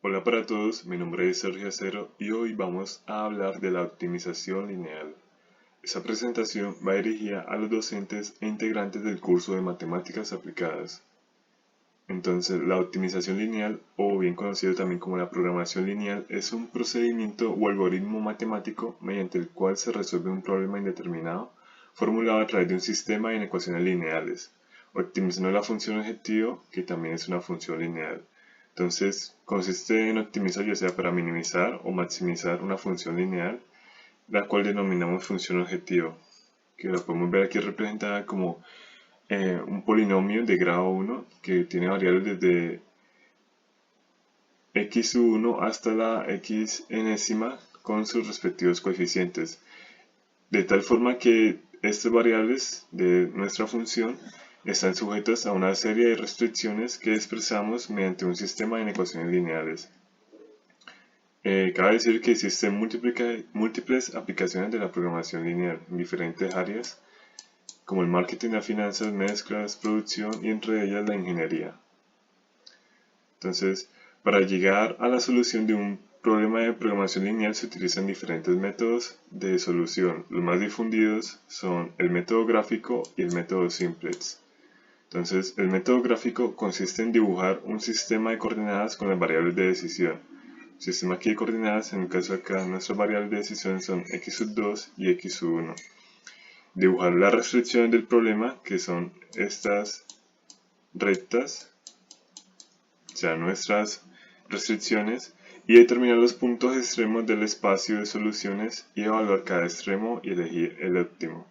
Hola para todos, mi nombre es Sergio Acero y hoy vamos a hablar de la optimización lineal. Esta presentación va dirigida a los docentes e integrantes del curso de Matemáticas Aplicadas. Entonces, la optimización lineal, o bien conocido también como la programación lineal, es un procedimiento o algoritmo matemático mediante el cual se resuelve un problema indeterminado formulado a través de un sistema de ecuaciones lineales, optimizando la función objetivo, que también es una función lineal. Entonces, consiste en optimizar ya sea para minimizar o maximizar una función lineal, la cual denominamos función objetivo, que la podemos ver aquí representada como un polinomio de grado 1 que tiene variables desde x1 hasta la x enésima con sus respectivos coeficientes, de tal forma que estas variables de nuestra función están sujetas a una serie de restricciones que expresamos mediante un sistema de ecuaciones lineales. Cabe decir que existen múltiples aplicaciones de la programación lineal en diferentes áreas, como el marketing, las finanzas, mezclas, producción y entre ellas la ingeniería. Entonces, para llegar a la solución de un problema de programación lineal se utilizan diferentes métodos de solución. Los más difundidos son el método gráfico y el método simplex. Entonces, el método gráfico consiste en dibujar un sistema de coordenadas con las variables de decisión. El sistema aquí de coordenadas, en el caso acá, nuestras variables de decisión son x2 y x1. Dibujar las restricciones del problema, que son estas rectas, o sea, nuestras restricciones, y determinar los puntos extremos del espacio de soluciones y evaluar cada extremo y elegir el óptimo.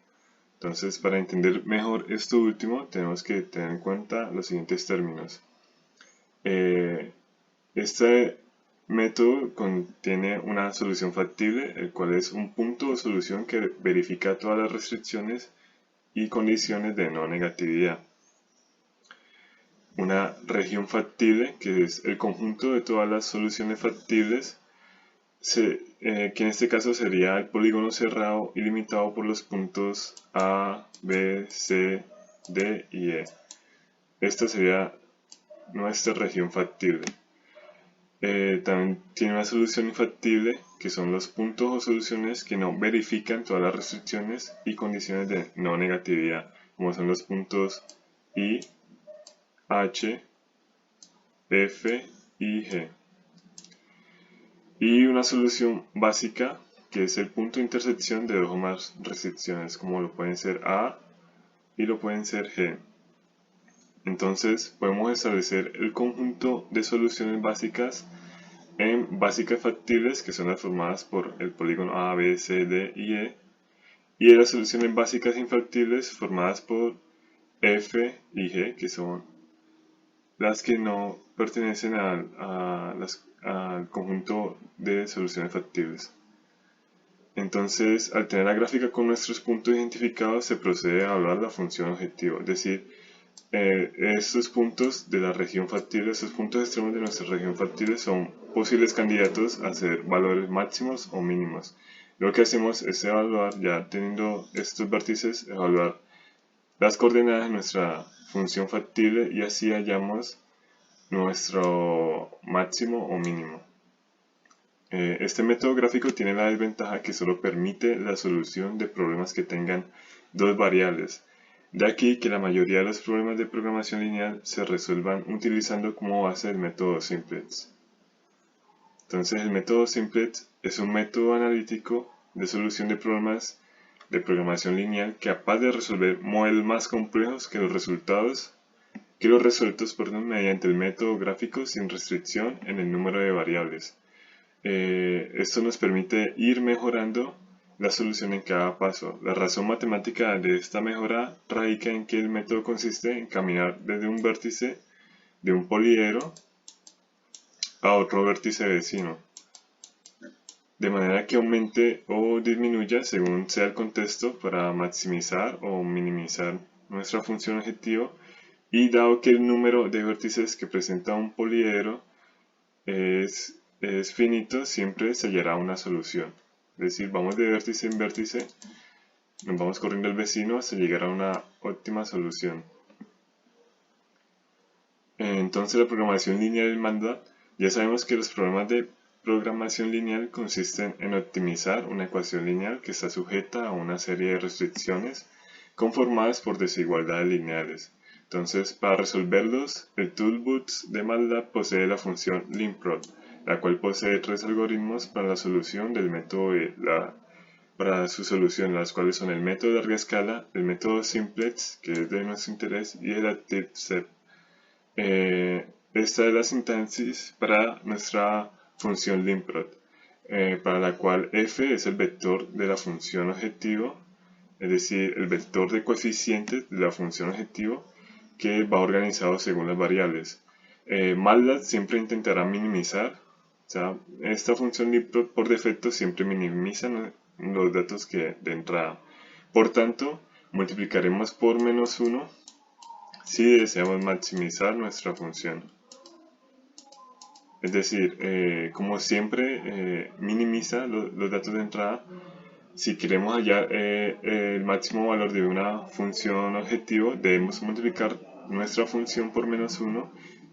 Entonces, para entender mejor esto último, tenemos que tener en cuenta los siguientes términos. Este método contiene una solución factible, el cual es un punto de solución que verifica todas las restricciones y condiciones de no negatividad. Una región factible, que es el conjunto de todas las soluciones factibles, que en este caso sería el polígono cerrado y limitado por los puntos A, B, C, D y E. Esta sería nuestra región factible. También tiene una solución infactible, que son los puntos o soluciones que no verifican todas las restricciones y condiciones de no negatividad, como son los puntos I, H, F y G. Y una solución básica, que es el punto de intersección de dos o más restricciones, como lo pueden ser A y lo pueden ser G. Entonces podemos establecer el conjunto de soluciones básicas en básicas factibles, que son las formadas por el polígono A, B, C, D y E, y de las soluciones básicas infactibles formadas por F y G, que son las que no pertenecen al conjunto de soluciones factibles. Entonces, al tener la gráfica con nuestros puntos identificados, se procede a evaluar la función objetivo, es decir, estos puntos de la región factible, estos puntos extremos de nuestra región factible son posibles candidatos a ser valores máximos o mínimos. Lo que hacemos es evaluar, ya teniendo estos vértices, evaluar las coordenadas de nuestra función factible y así hallamos nuestro máximo o mínimo. Este método gráfico tiene la desventaja que solo permite la solución de problemas que tengan dos variables. De aquí que la mayoría de los problemas de programación lineal se resuelvan utilizando como base el método simplex. Entonces, el método simplex es un método analítico de solución de problemas de programación lineal capaz de resolver modelos más complejos que los resueltos mediante el método gráfico sin restricción en el número de variables. Esto nos permite ir mejorando la solución en cada paso. La razón matemática de esta mejora radica en que el método consiste en caminar desde un vértice de un poliedro a otro vértice vecino, de manera que aumente o disminuya según sea el contexto para maximizar o minimizar nuestra función objetivo, y dado que el número de vértices que presenta un poliedro es finito, siempre se hallará una solución. Es decir, vamos de vértice en vértice, nos vamos corriendo el vecino hasta llegar a una óptima solución. Entonces la programación lineal manda Ya sabemos que los problemas de programación lineal consisten en optimizar una ecuación lineal que está sujeta a una serie de restricciones conformadas por desigualdades lineales. Entonces, para resolverlos, el Toolbox de MATLAB posee la función limprod, la cual posee 3 algoritmos para la solución del método para su solución, las cuales son el método de larga escala, el método simplex, que es de nuestro interés, y el ActiveSep. Esta es la sintaxis para nuestra función limprod, para la cual f es el vector de la función objetivo, es decir, el vector de coeficientes de la función objetivo que va organizado según las variables. MATLAB siempre intentará minimizar, o sea, esta función limprod por defecto siempre minimiza los datos que de entrada. Por tanto, multiplicaremos por -1 si deseamos maximizar nuestra función. Es decir, como siempre, minimiza los datos de entrada. Si queremos hallar el máximo valor de una función objetivo, debemos multiplicar nuestra función por -1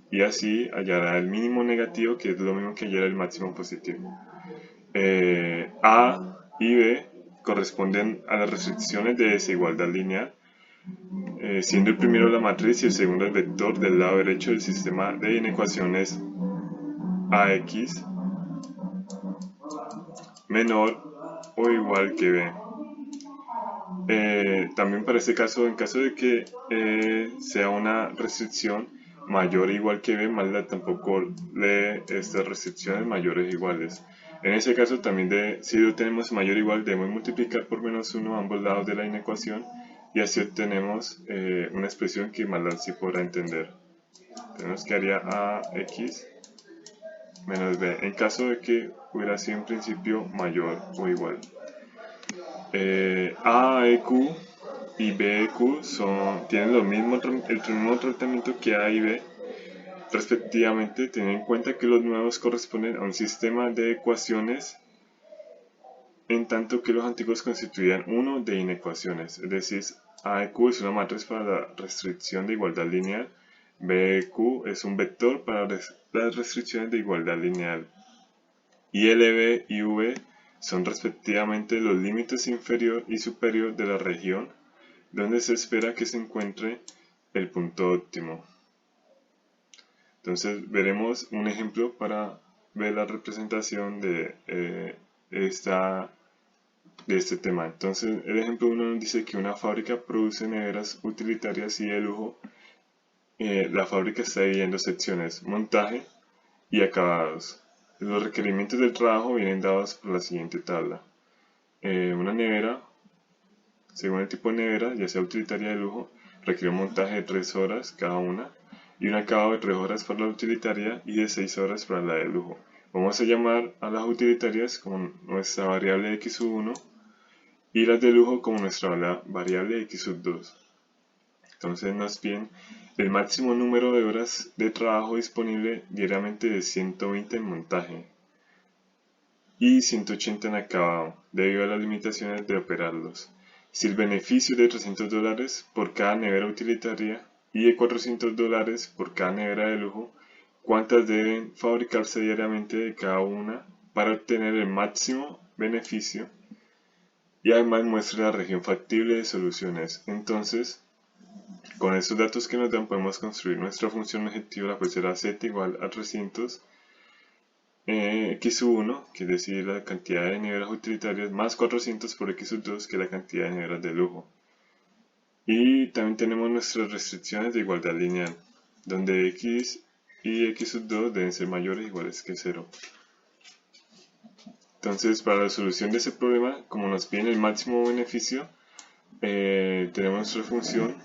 y así hallará el mínimo negativo, que es lo mismo que hallar el máximo positivo. A y B corresponden a las restricciones de desigualdad lineal, siendo el primero la matriz y el segundo el vector del lado derecho del sistema de inecuaciones AX menor o igual que B. También para este caso, en caso de que sea una restricción mayor o igual que B, MATLAB tampoco lee estas restricciones mayores o iguales. En ese caso también, si lo tenemos mayor o igual, debemos multiplicar por -1 ambos lados de la inecuación y así obtenemos una expresión que MATLAB sí podrá entender. Tenemos que haría AX menos B, en caso de que hubiera sido en principio mayor o igual. AEQ y BEQ tienen el mismo tratamiento que A y B, respectivamente, teniendo en cuenta que los nuevos corresponden a un sistema de ecuaciones, en tanto que los antiguos constituían uno de inecuaciones. Es decir, AEQ es una matriz para la restricción de igualdad lineal, BEQ es un vector para las restricciones de igualdad lineal, y LB y V son respectivamente los límites inferior y superior de la región donde se espera que se encuentre el punto óptimo. Entonces veremos un ejemplo para ver la representación de este tema. Entonces el ejemplo 1 nos dice que una fábrica produce neveras utilitarias y de lujo. La fábrica está dividida en dos secciones: montaje y acabados. Los requerimientos del trabajo vienen dados por la siguiente tabla. Una nevera, según el tipo de nevera, ya sea utilitaria de lujo, requiere un montaje de 3 horas cada una y un acabado de 3 horas para la utilitaria y de 6 horas para la de lujo. Vamos a llamar a las utilitarias como nuestra variable x1 y las de lujo como nuestra variable x2. Entonces nos piden el máximo número de horas de trabajo disponible diariamente de 120 en montaje y 180 en acabado, debido a las limitaciones de operarlos. Si el beneficio es de $300 por cada nevera utilitaria y de $400 por cada nevera de lujo, ¿cuántas deben fabricarse diariamente de cada una para obtener el máximo beneficio? Y además muestra la región factible de soluciones. Entonces, con estos datos que nos dan podemos construir nuestra función objetivo, la cual será z igual a 300 x1, que es decir, la cantidad de neveras utilitarias, más 400 por x2, que es la cantidad de neveras de lujo. Y también tenemos nuestras restricciones de igualdad lineal, donde x y x2 deben ser mayores o iguales que 0. Entonces, para la solución de ese problema, como nos piden el máximo beneficio, tenemos nuestra función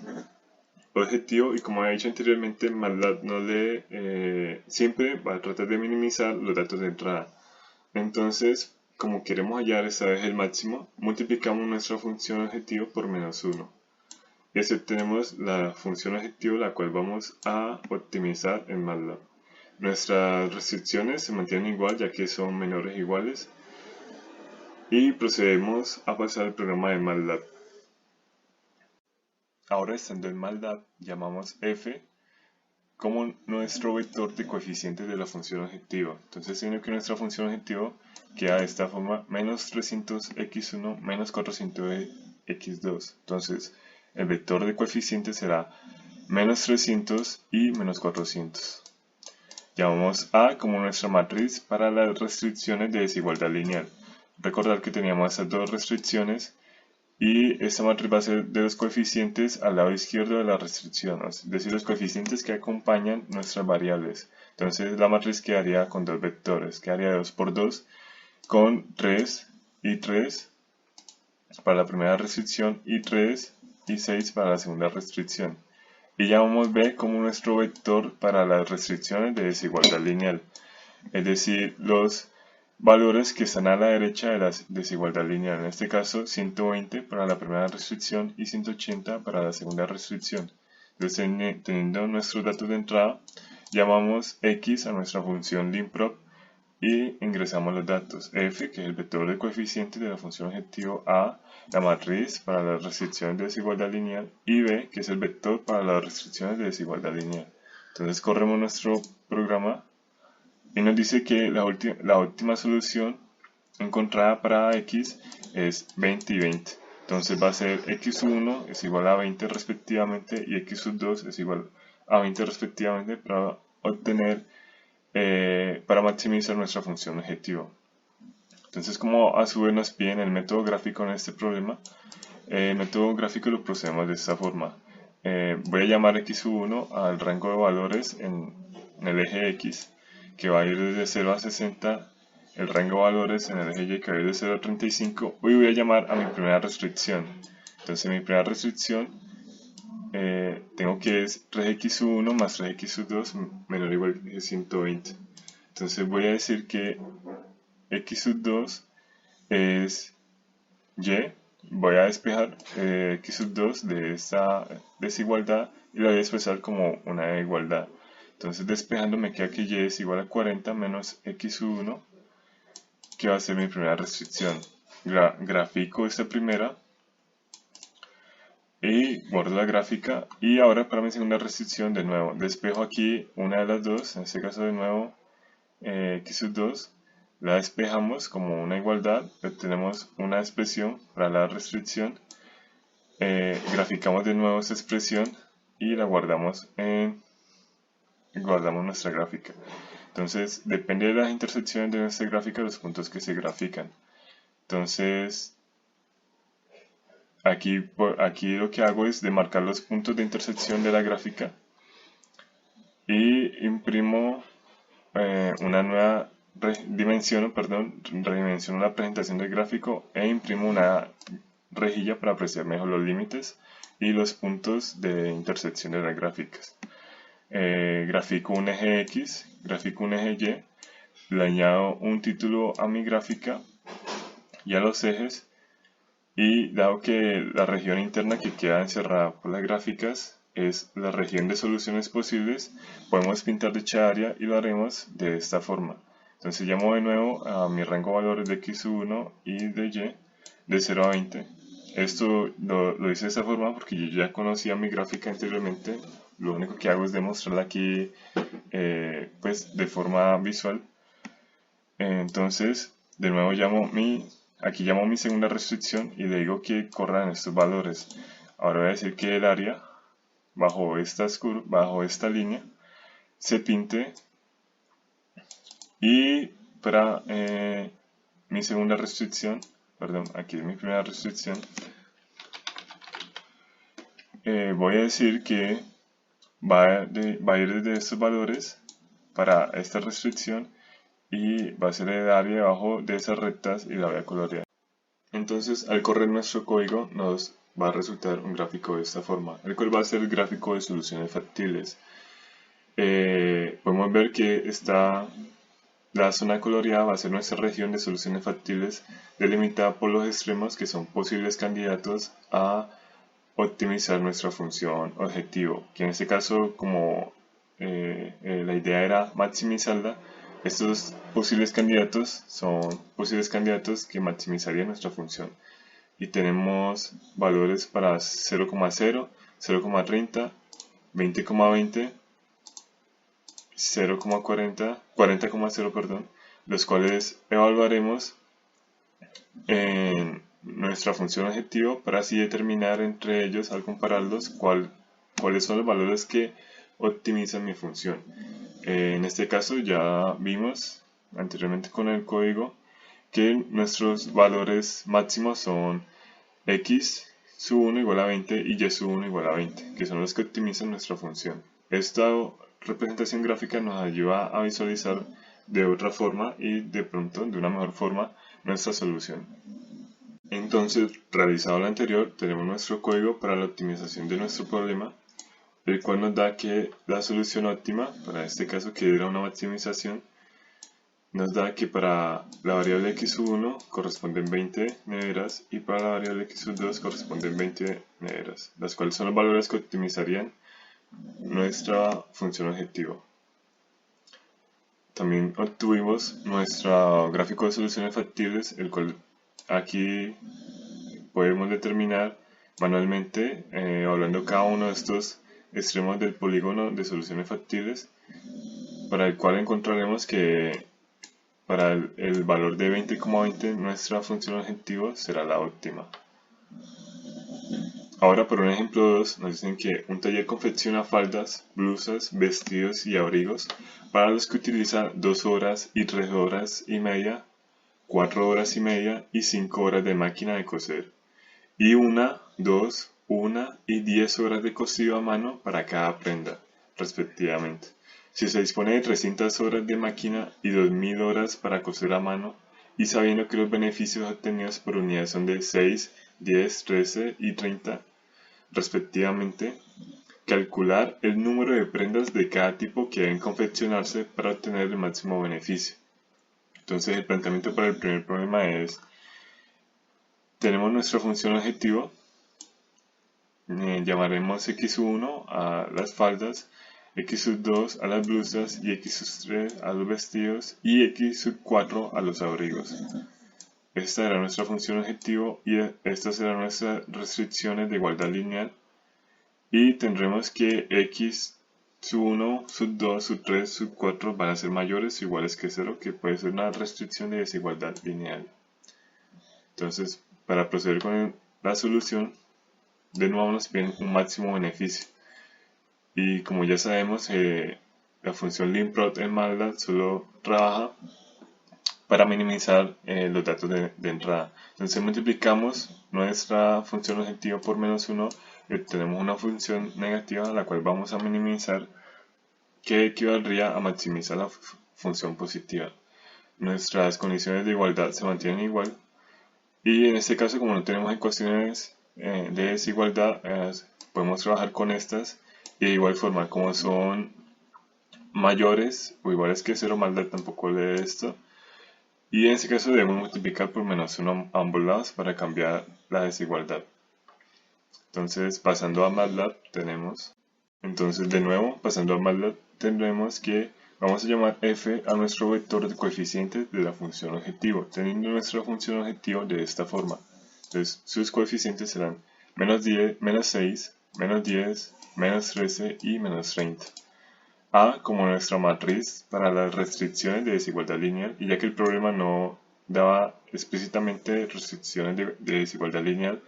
objetivo, y como he dicho anteriormente, MATLAB no siempre va a tratar de minimizar los datos de entrada. Entonces, como queremos hallar esta vez el máximo, multiplicamos nuestra función objetivo por -1 y así obtenemos la función objetivo, la cual vamos a optimizar en MATLAB. Nuestras restricciones se mantienen igual, ya que son menores o iguales, y procedemos a pasar al programa de MATLAB. Ahora, estando en MATLAB, llamamos f como nuestro vector de coeficientes de la función objetivo. Entonces, viendo que nuestra función objetivo queda de esta forma, menos 300x1 menos 400x2. Entonces, el vector de coeficientes será menos 300 y menos 400. Llamamos A como nuestra matriz para las restricciones de desigualdad lineal. Recordar que teníamos estas dos restricciones y esta matriz va a ser de los coeficientes al lado izquierdo de la restricción, es decir, los coeficientes que acompañan nuestras variables. Entonces la matriz quedaría con dos vectores, quedaría 2 por 2 con 3 y 3 para la primera restricción y 3 y 6 para la segunda restricción. Y llamamos B como nuestro vector para las restricciones de desigualdad lineal, es decir, los valores que están a la derecha de la desigualdad lineal, en este caso 120 para la primera restricción y 180 para la segunda restricción. Entonces, teniendo nuestros datos de entrada, llamamos x a nuestra función limprop y ingresamos los datos. F, que es el vector de coeficientes de la función objetivo, A, la matriz para las restricciones de desigualdad lineal, y B, que es el vector para las restricciones de desigualdad lineal. Entonces corremos nuestro programa y nos dice que la última solución encontrada para x es 20 y 20. Entonces va a ser x1 es igual a 20 respectivamente y x2 es igual a 20 respectivamente para obtener, para maximizar nuestra función objetivo. Entonces, como a su vez nos piden el método gráfico en este problema, el método gráfico lo procedemos de esta forma. Voy a llamar x1 al rango de valores en el eje x, que va a ir desde 0 a 60, el rango de valores en el eje y que va a ir de 0 a 35, y voy a llamar a mi primera restricción. Entonces mi primera restricción tengo que es 3x1 más 3x2 menor o igual que 120. Entonces voy a decir que x2 es y, voy a despejar x2 de esta desigualdad y la voy a expresar como una igualdad. Entonces despejando me queda que y es igual a 40 menos x1, que va a ser mi primera restricción. Grafico esta primera y guardo la gráfica, y ahora para mi segunda restricción de nuevo despejo aquí una de las dos, en este caso de nuevo x2, la despejamos como una igualdad, obtenemos una expresión para la restricción, graficamos de nuevo esta expresión y la guardamos nuestra gráfica. Entonces depende de las intersecciones de nuestra gráfica los puntos que se grafican. Entonces aquí lo que hago es demarcar los puntos de intersección de la gráfica y imprimo una nueva redimensiono la presentación del gráfico e imprimo una rejilla para apreciar mejor los límites y los puntos de intersección de las gráficas. Grafico un eje X, grafico un eje Y, le añado un título a mi gráfica y a los ejes, y dado que la región interna que queda encerrada por las gráficas es la región de soluciones posibles, podemos pintar dicha área y lo haremos de esta forma. Entonces llamo de nuevo a mi rango de valores de x1 y de y de 0 a 20. Esto lo hice de esta forma porque yo ya conocía mi gráfica anteriormente. Lo único que hago es demostrarla aquí pues de forma visual. Entonces de nuevo aquí llamo mi segunda restricción y le digo que corran estos valores. Ahora voy a decir que el área bajo esta línea se pinte, y para mi segunda restricción, perdón, aquí es mi primera restricción, voy a decir que va a ir desde estos valores para esta restricción y va a ser el área debajo de esas rectas y la voy a colorear. Entonces, al correr nuestro código nos va a resultar un gráfico de esta forma, el cual va a ser el gráfico de soluciones factibles. Podemos ver que la zona coloreada va a ser nuestra región de soluciones factibles, delimitada por los extremos que son posibles candidatos a optimizar nuestra función objetivo, que en este caso, como la idea era maximizarla, estos posibles candidatos son posibles candidatos que maximizarían nuestra función. Y tenemos valores para 0,0, 0,30, 20,20, 40,0, perdón, los cuales evaluaremos en nuestra función objetivo para así determinar entre ellos, al compararlos, cuáles son los valores que optimizan mi función. En este caso ya vimos anteriormente con el código que nuestros valores máximos son x sub 1 igual a 20 y y sub 1 igual a 20, que son los que optimizan nuestra función. Esta representación gráfica nos ayuda a visualizar de otra forma y de pronto de una mejor forma nuestra solución. Entonces, realizado lo anterior, tenemos nuestro código para la optimización de nuestro problema, el cual nos da que la solución óptima, para este caso que era una maximización, nos da que para la variable x1 corresponden 20 neveras y para la variable x2 corresponden 20 neveras, las cuales son los valores que optimizarían nuestra función objetivo. También obtuvimos nuestro gráfico de soluciones factibles, el cual aquí podemos determinar manualmente, evaluando cada uno de estos extremos del polígono de soluciones factibles, para el cual encontraremos que para el valor de 20,20 nuestra función objetivo será la óptima. Ahora, por un ejemplo 2, nos dicen que un taller confecciona faldas, blusas, vestidos y abrigos para los que utiliza 2 horas y 3 horas y media, 4 horas y media y 5 horas de máquina de coser, y 1, 2, 1 y 10 horas de cosido a mano para cada prenda, respectivamente. Si se dispone de 300 horas de máquina y 2000 horas para coser a mano, y sabiendo que los beneficios obtenidos por unidad son de 6, 10, 13 y 30, respectivamente, calcular el número de prendas de cada tipo que deben confeccionarse para obtener el máximo beneficio. Entonces, el planteamiento para el primer problema es: tenemos nuestra función objetivo, llamaremos x1 a las faldas, x2 a las blusas y x3 a los vestidos y x4 a los abrigos. Esta era nuestra función objetivo y estas serán nuestras restricciones de igualdad lineal, y tendremos que x sub 1, sub 2, sub 3, sub 4 van a ser mayores o iguales que 0, que puede ser una restricción de desigualdad lineal. Entonces, para proceder con la solución, de nuevo nos piden un máximo beneficio. Y como ya sabemos, la función limprot en MATLAB solo trabaja para minimizar los datos de entrada. Entonces multiplicamos nuestra función objetivo por menos 1 y obtenemos una función negativa, la cual vamos a minimizar, que equivaldría a maximizar la función positiva. Nuestras condiciones de igualdad se mantienen igual, y en este caso, como no tenemos ecuaciones de desigualdad, podemos trabajar con estas, y de igual forma, como son mayores o iguales que 0, MATLAB tampoco lee esto. Y en este caso debemos multiplicar por menos 1 a ambos lados para cambiar la desigualdad. Entonces, pasando a MATLAB, tendremos que vamos a llamar f a nuestro vector de coeficientes de la función objetivo, teniendo nuestra función objetivo de esta forma. Entonces, sus coeficientes serán menos 10, menos 6, menos 10, menos 13 y menos 30. A como nuestra matriz para las restricciones de desigualdad lineal, y ya que el problema no daba explícitamente restricciones de desigualdad lineal,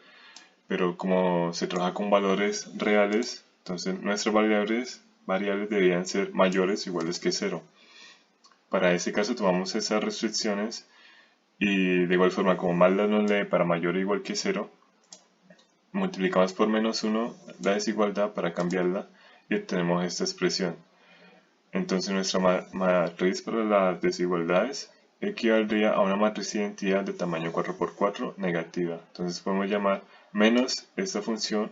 pero como se trabaja con valores reales, entonces nuestras variables deberían ser mayores o iguales que 0. Para ese caso tomamos esas restricciones y de igual forma, como MATLAB nos lee para mayor o igual que 0, multiplicamos por menos 1 la desigualdad para cambiarla y obtenemos esta expresión. Entonces nuestra matriz para las desigualdades equivaldría a una matriz de identidad de tamaño 4×4 negativa. Entonces podemos llamar menos esta función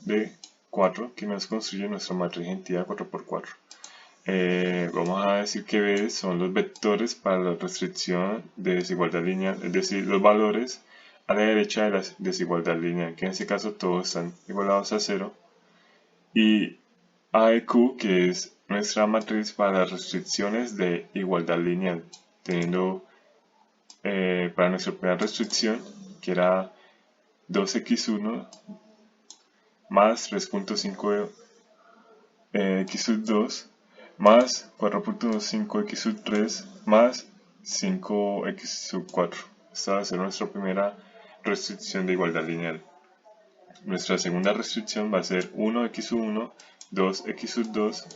de 4 que nos construye nuestra matriz de identidad 4×4. Vamos a decir que B son los vectores para la restricción de desigualdad lineal, es decir, los valores a la derecha de la desigualdad lineal, que en este caso todos están igualados a 0, y A de Q, que es nuestra matriz para las restricciones de igualdad lineal, teniendo para nuestra primera restricción, que era 2x1 más 3.5 x2 más 4.5x sub 3 más 5x sub 4. Esta va a ser nuestra primera restricción de igualdad lineal. Nuestra segunda restricción va a ser 1x sub 1, 2x sub 2,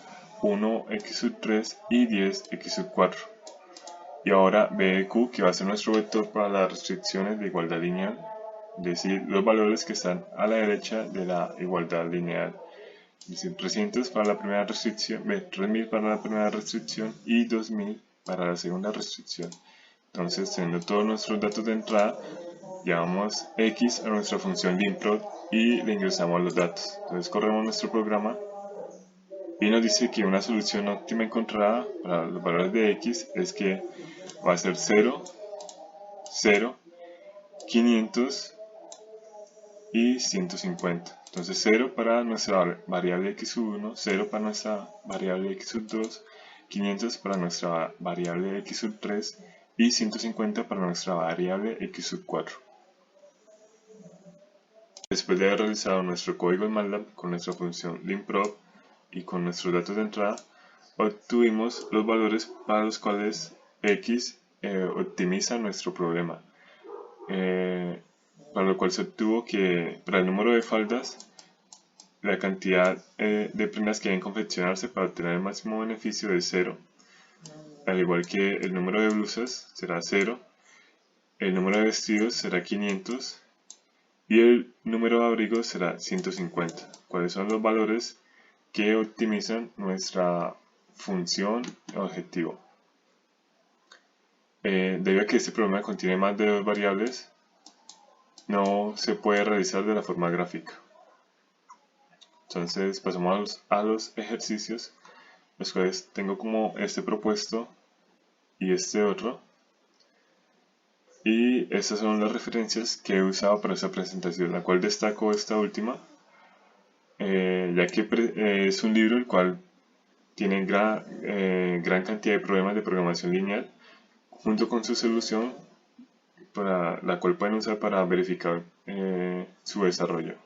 1x sub 3 y 10x sub 4. Y ahora b de q, que va a ser nuestro vector para las restricciones de igualdad lineal, es decir, los valores que están a la derecha de la igualdad lineal. Es decir, 300 para la primera restricción, 3000 para la primera restricción y 2000 para la segunda restricción. Entonces, teniendo todos nuestros datos de entrada, llamamos x a nuestra función limprod y le ingresamos los datos. Entonces corremos nuestro programa y nos dice que una solución óptima encontrada para los valores de x es que va a ser 0, 0, 500 y 150. Entonces 0 para nuestra variable x sub 1, 0 para nuestra variable x sub 2, 500 para nuestra variable x sub 3 y 150 para nuestra variable x sub 4. Después de haber realizado nuestro código en MATLAB con nuestra función limprod y con nuestros datos de entrada, obtuvimos los valores para los cuales x optimiza nuestro problema. Para lo cual se obtuvo que para el número de faldas, la cantidad de prendas que deben confeccionarse para obtener el máximo beneficio es 0, al igual que el número de blusas será 0, el número de vestidos será 500 y el número de abrigos será 150. ¿Cuáles son los valores que optimizan nuestra función objetivo? Debido a que este problema contiene más de 2 variables, no se puede realizar de la forma gráfica. Entonces pasamos a los ejercicios, los cuales tengo como este propuesto y este otro. Y estas son las referencias que he usado para esta presentación, la cual destaco esta última, ya que es un libro el cual tiene gran cantidad de problemas de programación lineal, junto con su solución, para la cual pueden usar para verificar su desarrollo.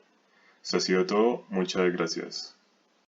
Eso ha sido todo, muchas gracias.